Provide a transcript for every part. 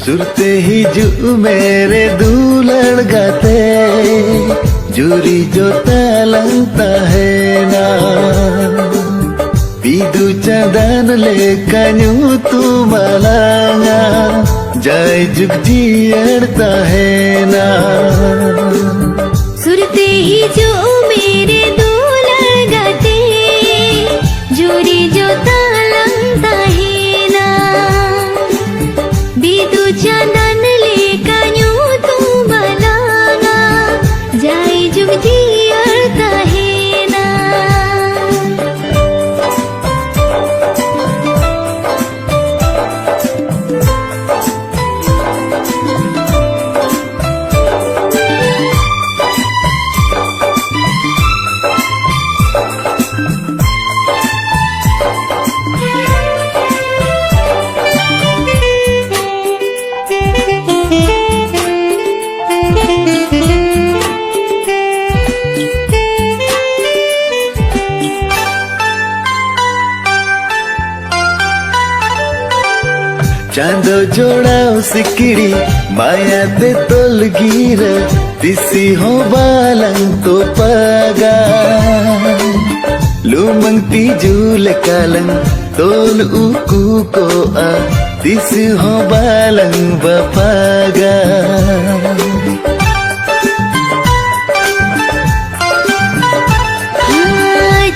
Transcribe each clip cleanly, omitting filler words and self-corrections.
सुरते हिजू मेरे दुलड़ गाते जुरी जो तालंग ताहेना बिदु चंदन लेकन्यू तू मलांगा जय जुग जियर ताहेना सुरते हिजू मेरे दुलड़ गाते जुरी जो तालंग ताहेना बिदु चंदन लेकन्यू तू मलांगा जय जुग जियर ताहेना चांदो जोड़ाओ सिकड़ी माया ते तोल गिर तिसी हो बालंग तो पागा लुमंग तिजूल कालंग तोल उकू को आ तिसी हो बालंग बपागा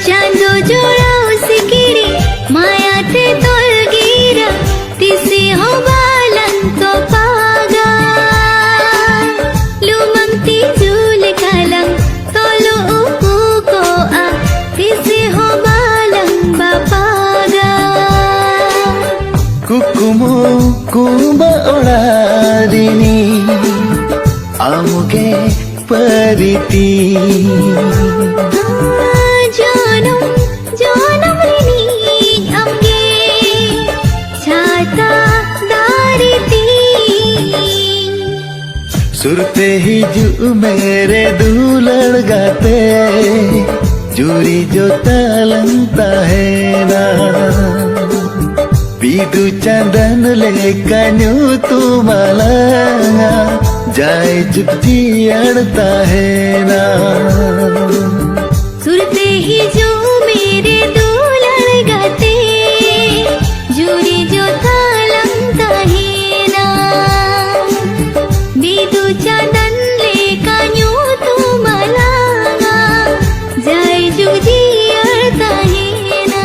चांदो जोड़ाओ सिकड़ी माया ते तोल गिरा तिसी हो बालन तो पागा लुमंग तिजूल कालंग तोलो उकू को आ तिसी हो बालन बपागा कुकुमो कुंबा ओड़ारिनी आमुगे परिती जानम जानम रिनी अम्गे छाता दारिती सुरते हिजू मेरे दुलड़ गाते जुरी जो तालंग ताहेना बिदु चंदन लेकन्यू तू मलांगा जाय जुग जियर ताहेना सुरते हिजू मेरे दुलड़ गाते जुरी जो तालंग ताहेना बिदु चंदन लेकन्यू तू मलांगा जय जुग जियर ताहेना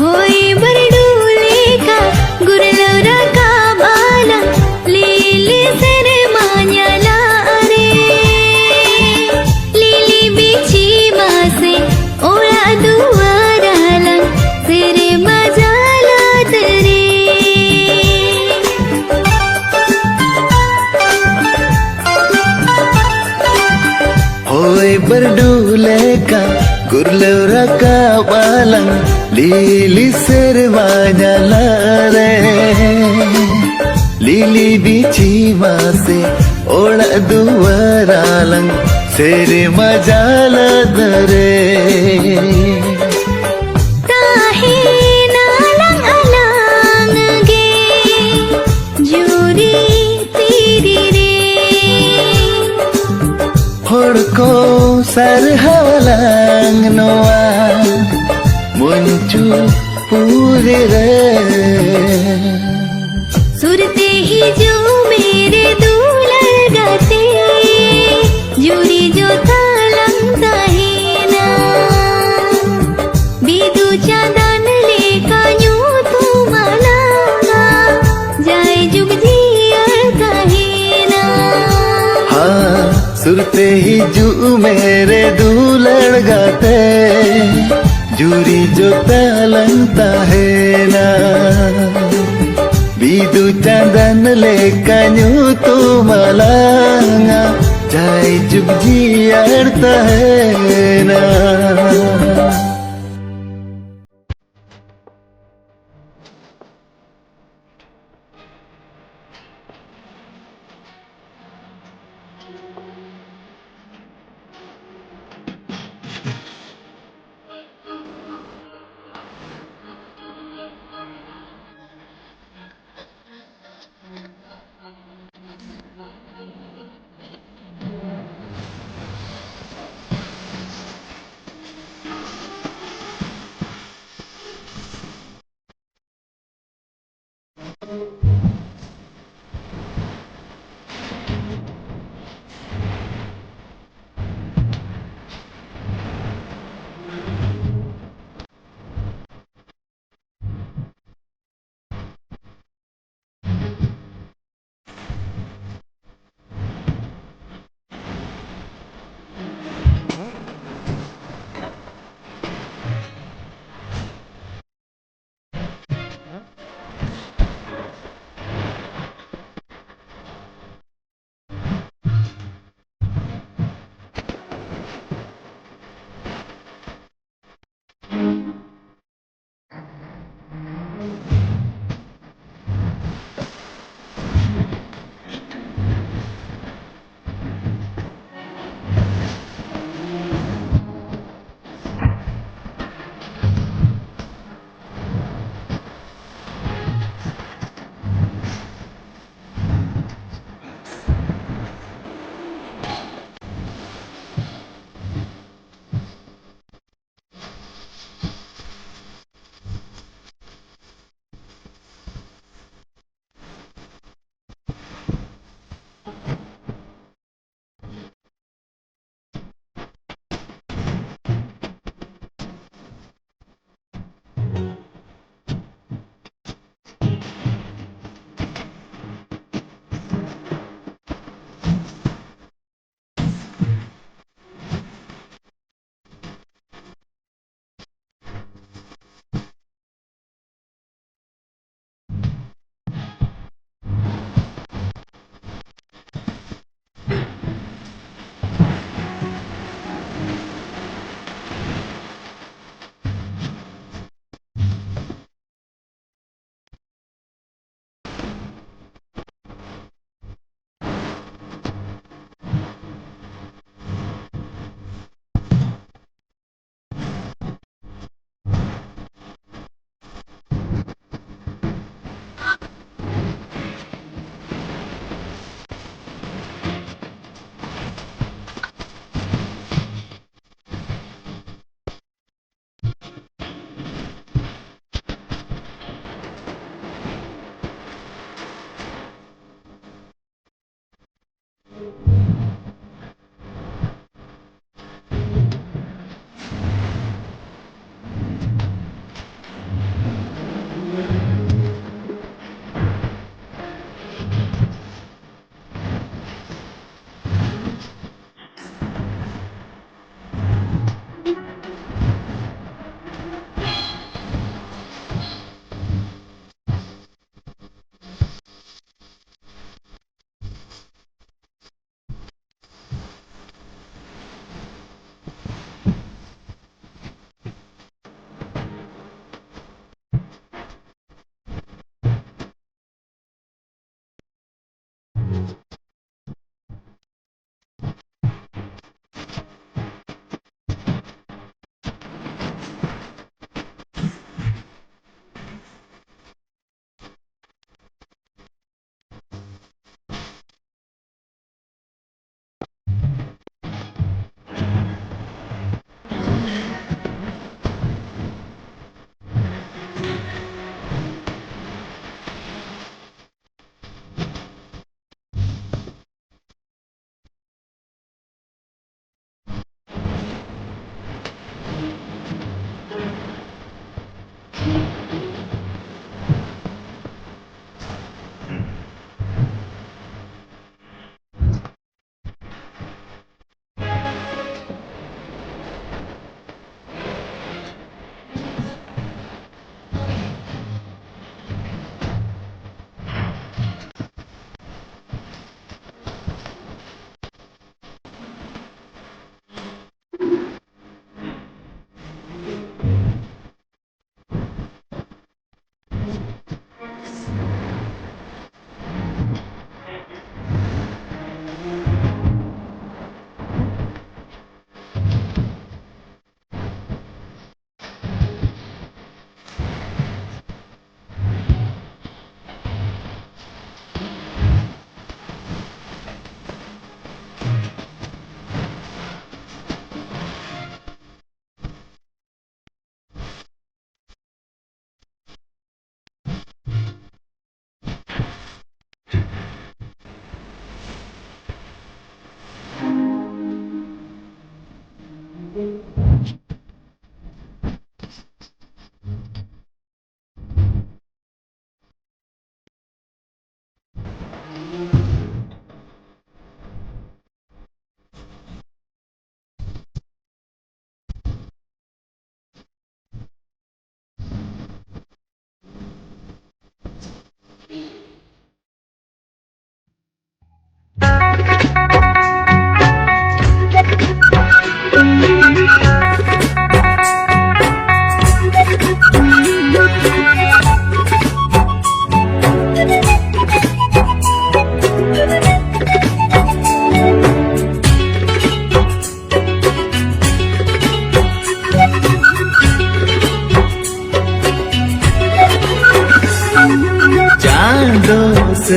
होई बरडूले का गुरलौरा का बाला लीली सर मान्याला रे लीली बिची मासे ओळा दुवाराला सिर मजाला तरे होय बरडूले का गुरलौरा का बालंग लीली सरवाना रे लीली बिची मासे ओड़ा दुवरालंग सेर मजाला दरे ताहे नालंग अलांग गे जुरी तेरी रे होड़को सर हवलांग नोआ मुंचू पूरे रे सुरते हिजू मेरे दुलड़ गाते जुरी जो तालंग ताहेना बिदु चंदन लेकन्यू तू मलांगा जय जुग जियर ताहेना हाँ सुरते हिजू मेरे दुलड़ गाते juri jotalan tahena bidu candan lekanyu tu malanga jai jug jiar tahena.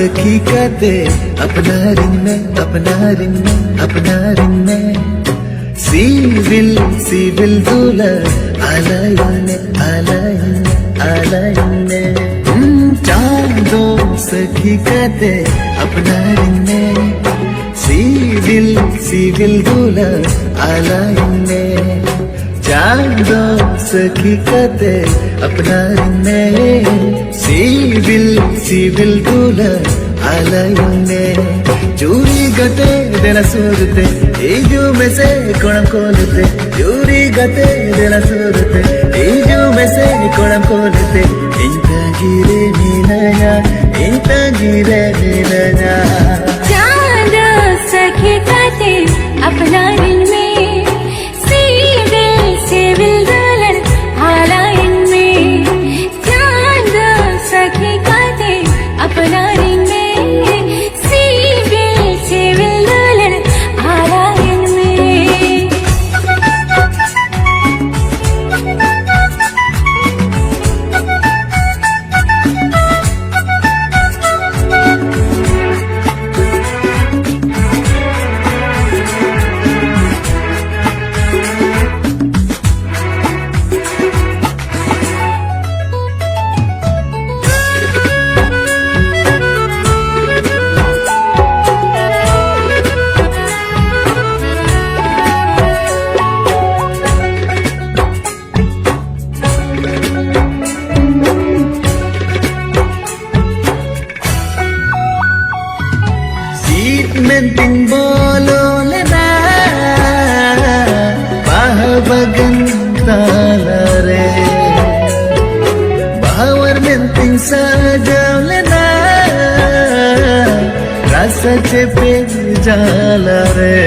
सखी कहते अपना रिंग में सिविल दूल्हा आलायने चांदो सखी कहते अपना रिंग में सिविल दूल्हा आलायने चांदो सखी कहते अपना रिंग में सिविल दूल्हा आलायने चूरी गते देना सूरते जो में से कोणम कोलते चूरी गते देना सूरते जो में से कोणम कोलते इंता गिरे नीनया चांद सखी कहते अपना रिंग में सिविल दुल्हन आलायन में चांद सखी कहते अपना रिंग में सिविल दुल्हन आलायन में menting bololena pahabagan talare bahawar menting sajawlena rasa chepe jalare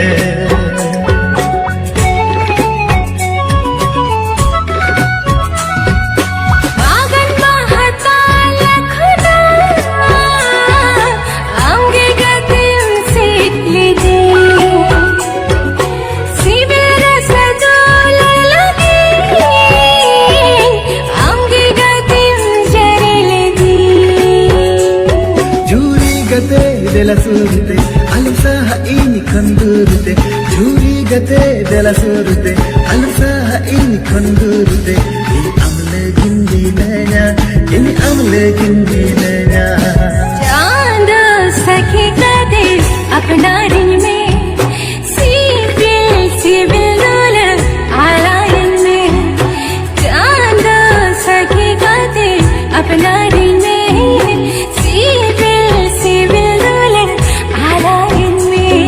della sorte alsaha ini kandurte juri gate della sorte alsaha ini kandurte ini amle gindi naya चांद सखी कहते अपना रिंग में सिविल दुल्हन आलायन में चांद सखी कहते अपना रिंग में सिविल दुल्हन आलायन में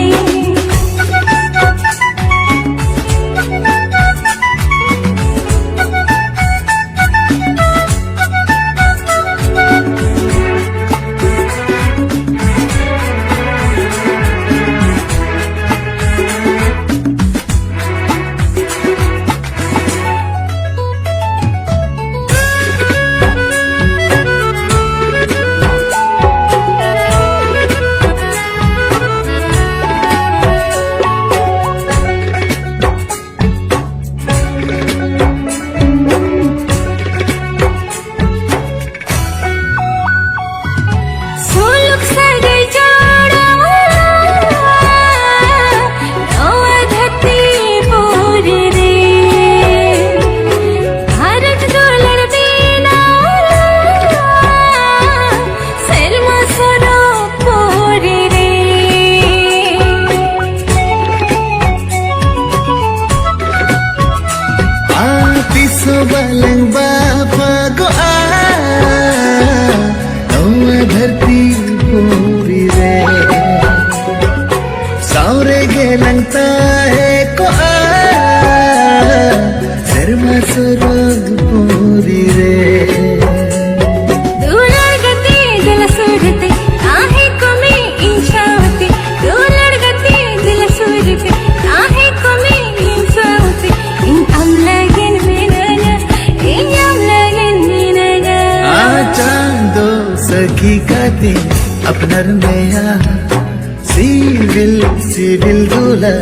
balang bapa goa nawa dharti puri re saure gelangta hai koa sarma sarog puri re सखी कहते अपना नया सिविल दूल्हा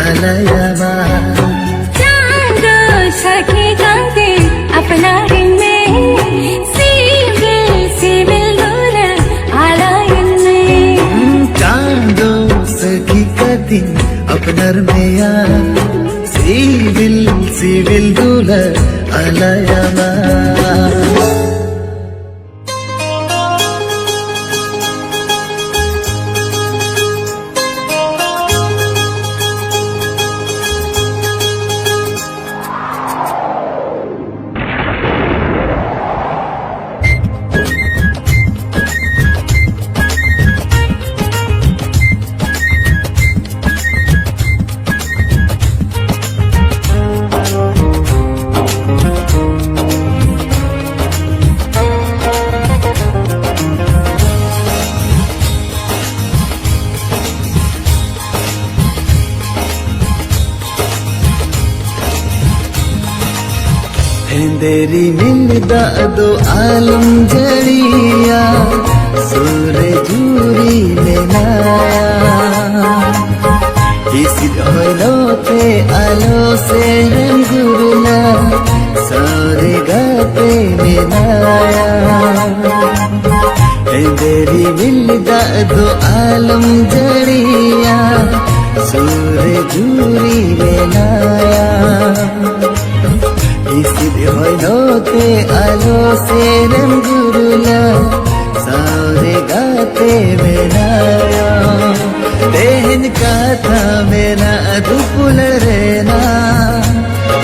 आलायमा चांद सखी कहते अपना रिंग में सिविल दूल्हा आलायन में দিন আপনার মেয়া সিভিল সিভিল দুলা আলায়ামা तेरी मिलदा दो आलम जड़िया सूरे जूरी में नाया किसी होलो ते आलो से रंगुरला सारे गाते में नाया तेरी मिलदा दो आलम जड़िया सूरे जूरी में नाया इसी होते आलो से रंगुरला सारे गाते मेरा देहन का था मेरा दुपुल रेना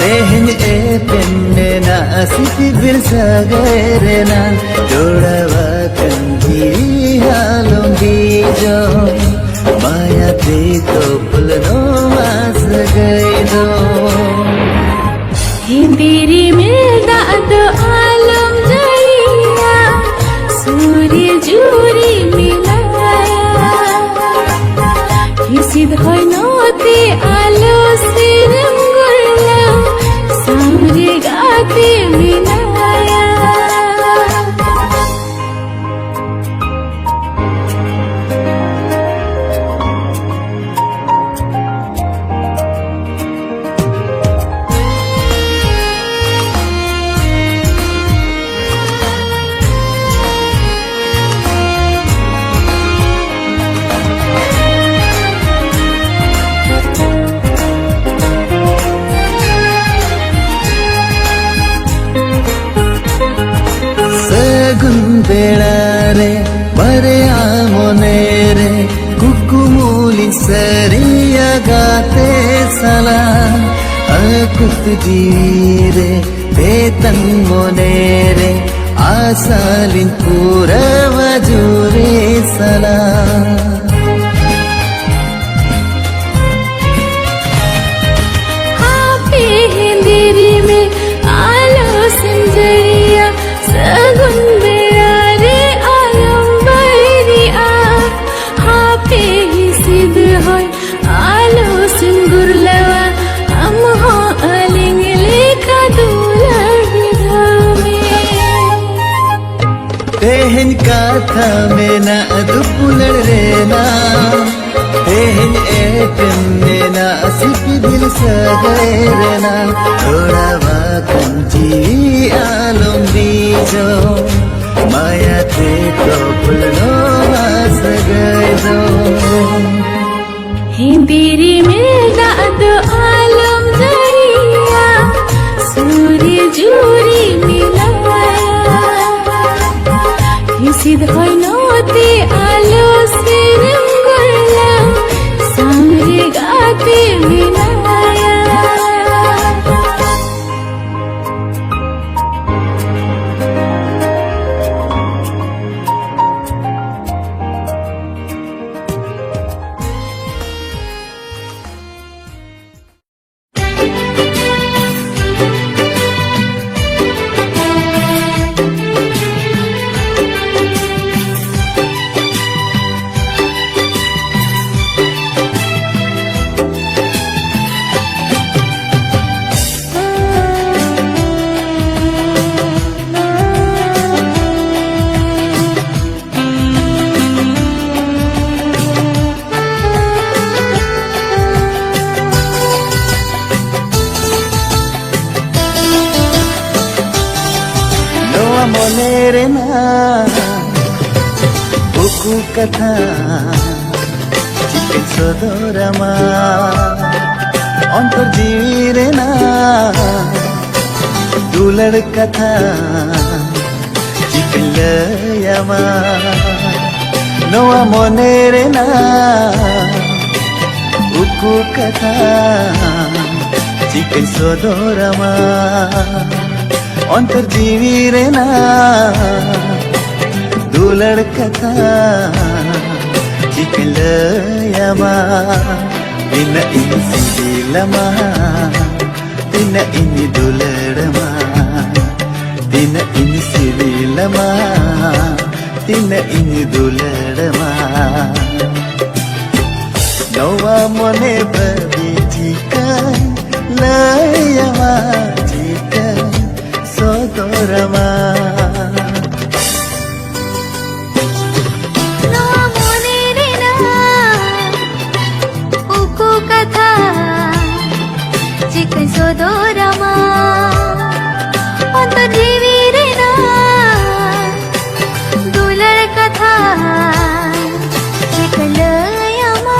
देहन ए पेन्ने ना सिटी बिर सगरेना जोड़वा कंजी हालों बीजो माया ते तो पुलनो मास गई दो तेरी मिलदा दो आलम जड़िया सूर्य जूरी मिलाया किसी होते आलो से रंगुरला सामरे गाते मिलाया बेड़ारे बरिया मोने रे कुकुमूली सरिया गाते सला अकुत जीरे बेतन मोने रे आसालिन पूरा वजूरे सला हिंदी में आलो संजरिया सगुन तेहन का था मेना दुपुलर रेना तेहन ए पेन्नेना सिपी दिल सगरेना थोड़ा वाकंजी आलम बीजो माया ते तो पुलनो मास गए दो तेरी मिलदा दो आलम जड़िया सूर्य जूरी मिलाया किसी होते आलो से रंगुरला सामरे गाते मिलाया मोनेरे ना बुकु कथा Chicken sodorama Ontor jiwire na Dular katha Chicken layama Noa monere na Uku katha Chicken sodorama Ontor jiwire na Dular katha Chicken layama Tina ini silama Tina ini dularama Tina ini silama Tina ini dularama Nawa mone babi chicken layama Chicken sodorama Chicken sodorama Ontor jiwire na Dular katha Chicken layama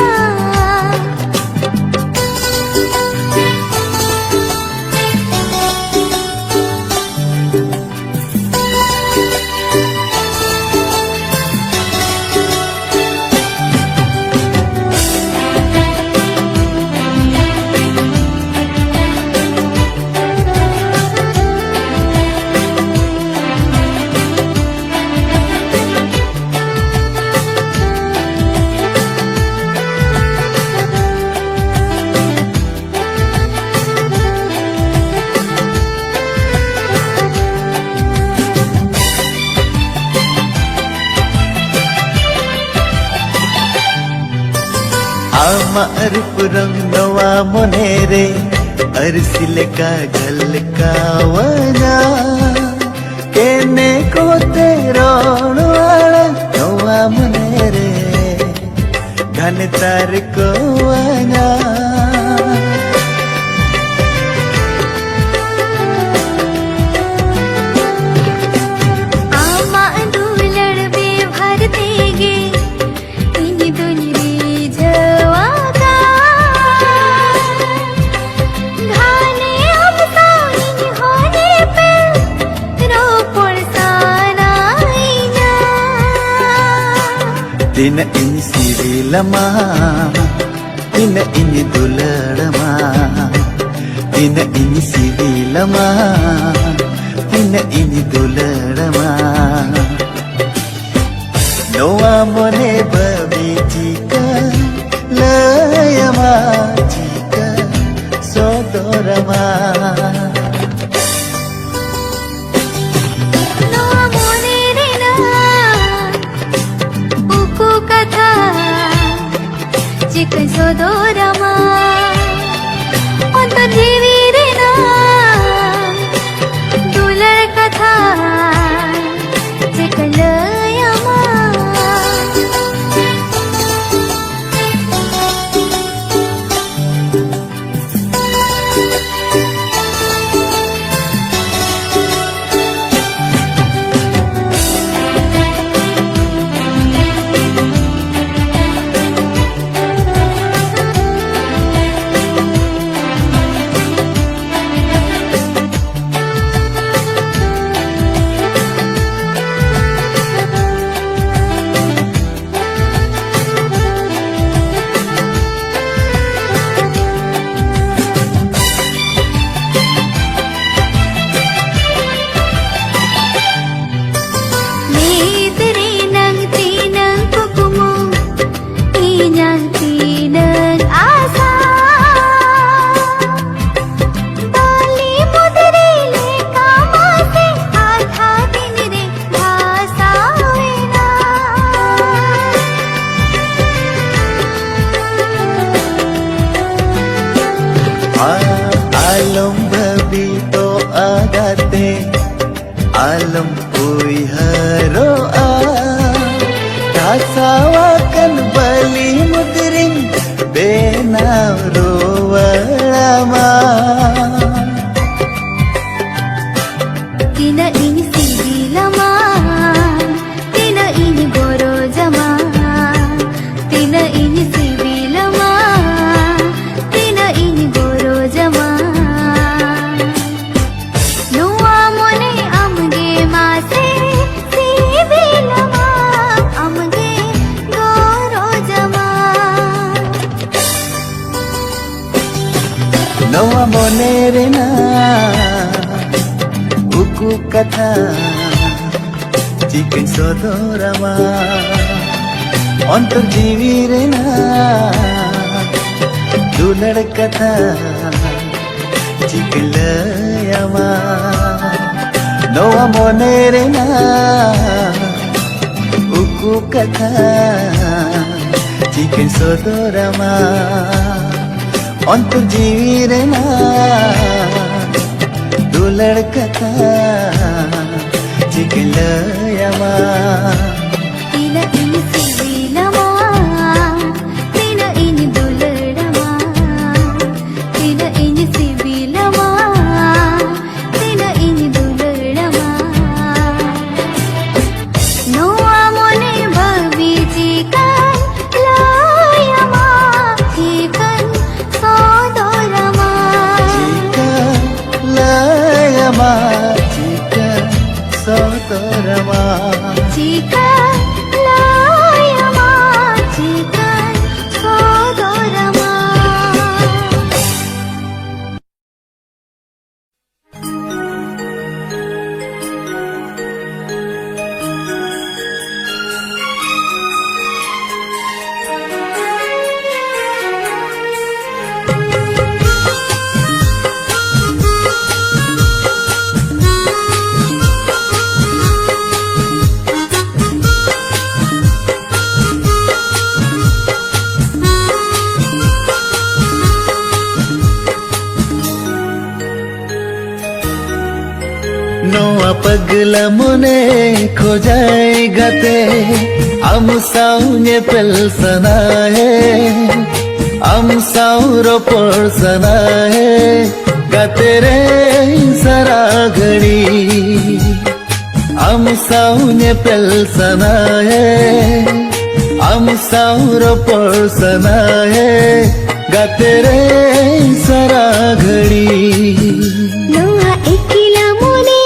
Amarpuram nawa monere Arsile ka galkawana Kene kote ronwala nawa monere Ghane tar kowana Ama dular be bhar dege Ini dunri jawaka Ghane hum to ini hone pe Ropor sana aina Tina ini sirilama Tina ini dularama Tina ini sirilama Tina ini dularama Noa mone babi chicken layama Chicken sodorama Noa monere na Uku katha Chicken sodorama Ontor jiwire na Dular katha Chicken layama Alam babi to agate Alam koy haroa Kasawakan bali mudring Benaw roalama Tina ini sibilama Tina ini goro jama Tina ini sibil नवा मनेरे ना उकु कथा chicken सदरामा अंतर जीवी रे ना दुलड़ कथा chicken लयामा नवा मनेरे ना उकु कथा चिकेन सदरामा अंतर जीवी रे ना दुलड़ कथा चिकेन लयामा तिला ini sibilama Tina ini dularama Tina ini sibilama Tina ini dularama Noa mone babi jikan layama Jikan sodorama Jikan layama Jikan sodorama Jikan layama Jikan sodorama नोआ पगला मुने खोजाए गते हम साउने पेल सनाए हम साउरो पर सनाए गते रे सरा घड़ी हम साउने पेल सनाए हम साउरो पर सनाए गते रे सरा घड़ी Noa ekila mone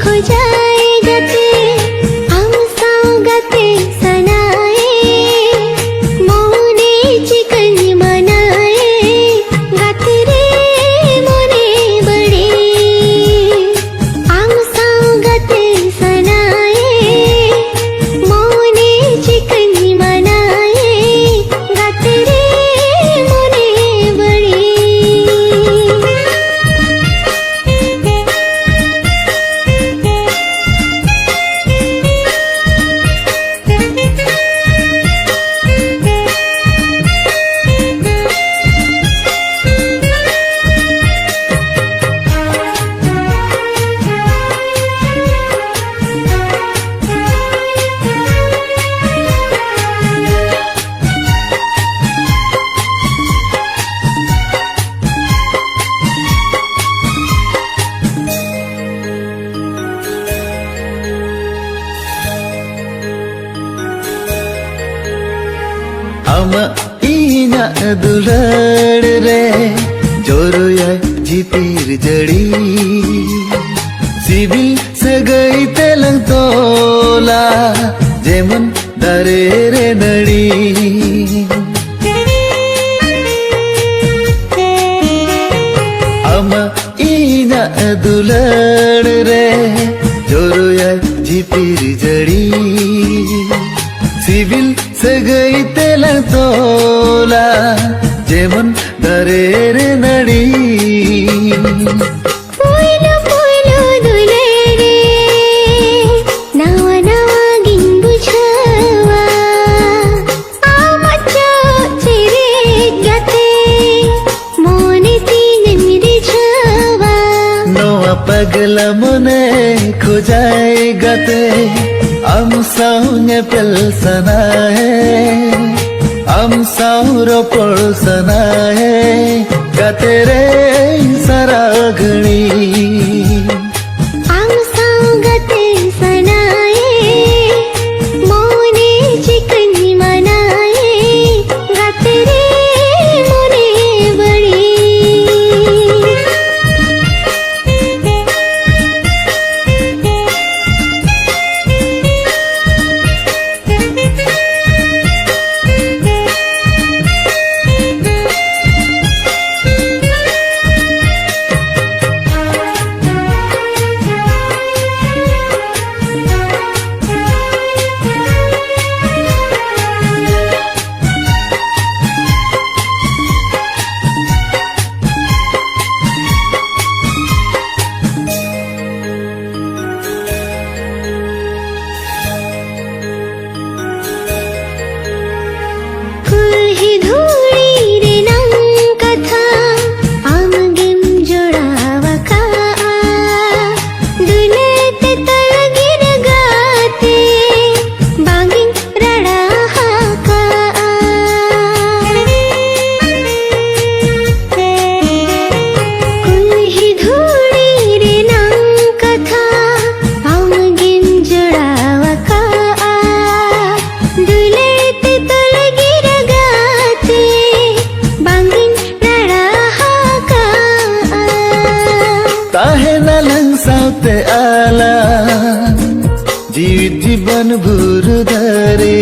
khojaye gate Hum sao gate sanaye Mone chikan manaye Gate re mone bade Hum sao gate sanaye Mone chikan manaye Gate re mone bade ama ina dulad re joroya jitir jadi sibil sagai telang tola jeman dare re nadi ama ina dulad re joroya jitir jadi सिविल सगई तेल तोला जेमन दरेर नडी Poilo poilo dulere Nawa nawa ginbu chawa Amacho chirit gate Mone tinen mire chawa नोआ पगला मने खोजाए गते हम साउने पेल सनाए हम साउरो पर सनाए गते रे सरा घड़ी Hum sao gate sanaye Mone chikan manaye Gate re mone bade मन भूर धरे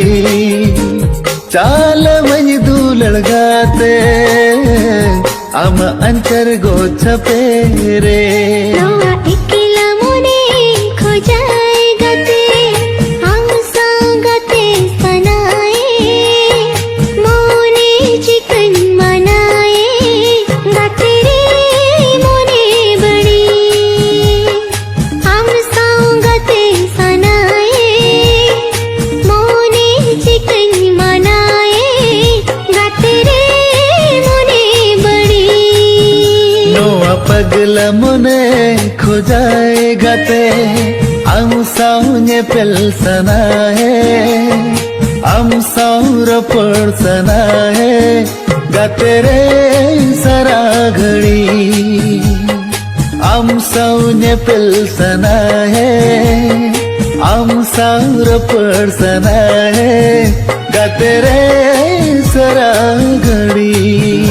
चाल मई दुलड़ गाते आम अंचर गोछ पेरे नवा इकिला मोने खोजाए गते हम संगते सनाए मोने चिकन मनाए गते रे मोने बड़ी हम संगते सनाए मोने चिकन मनाए गते रे मोने बड़ी नोआ पगला मोने खोजाए गाते आम साउने पेल सनाए आम साउर पड़ सनाए गाते रे सारा घड़ी आम साउने पेल सनाए आम साउर पड़ सनाए गाते रे सारा घड़ी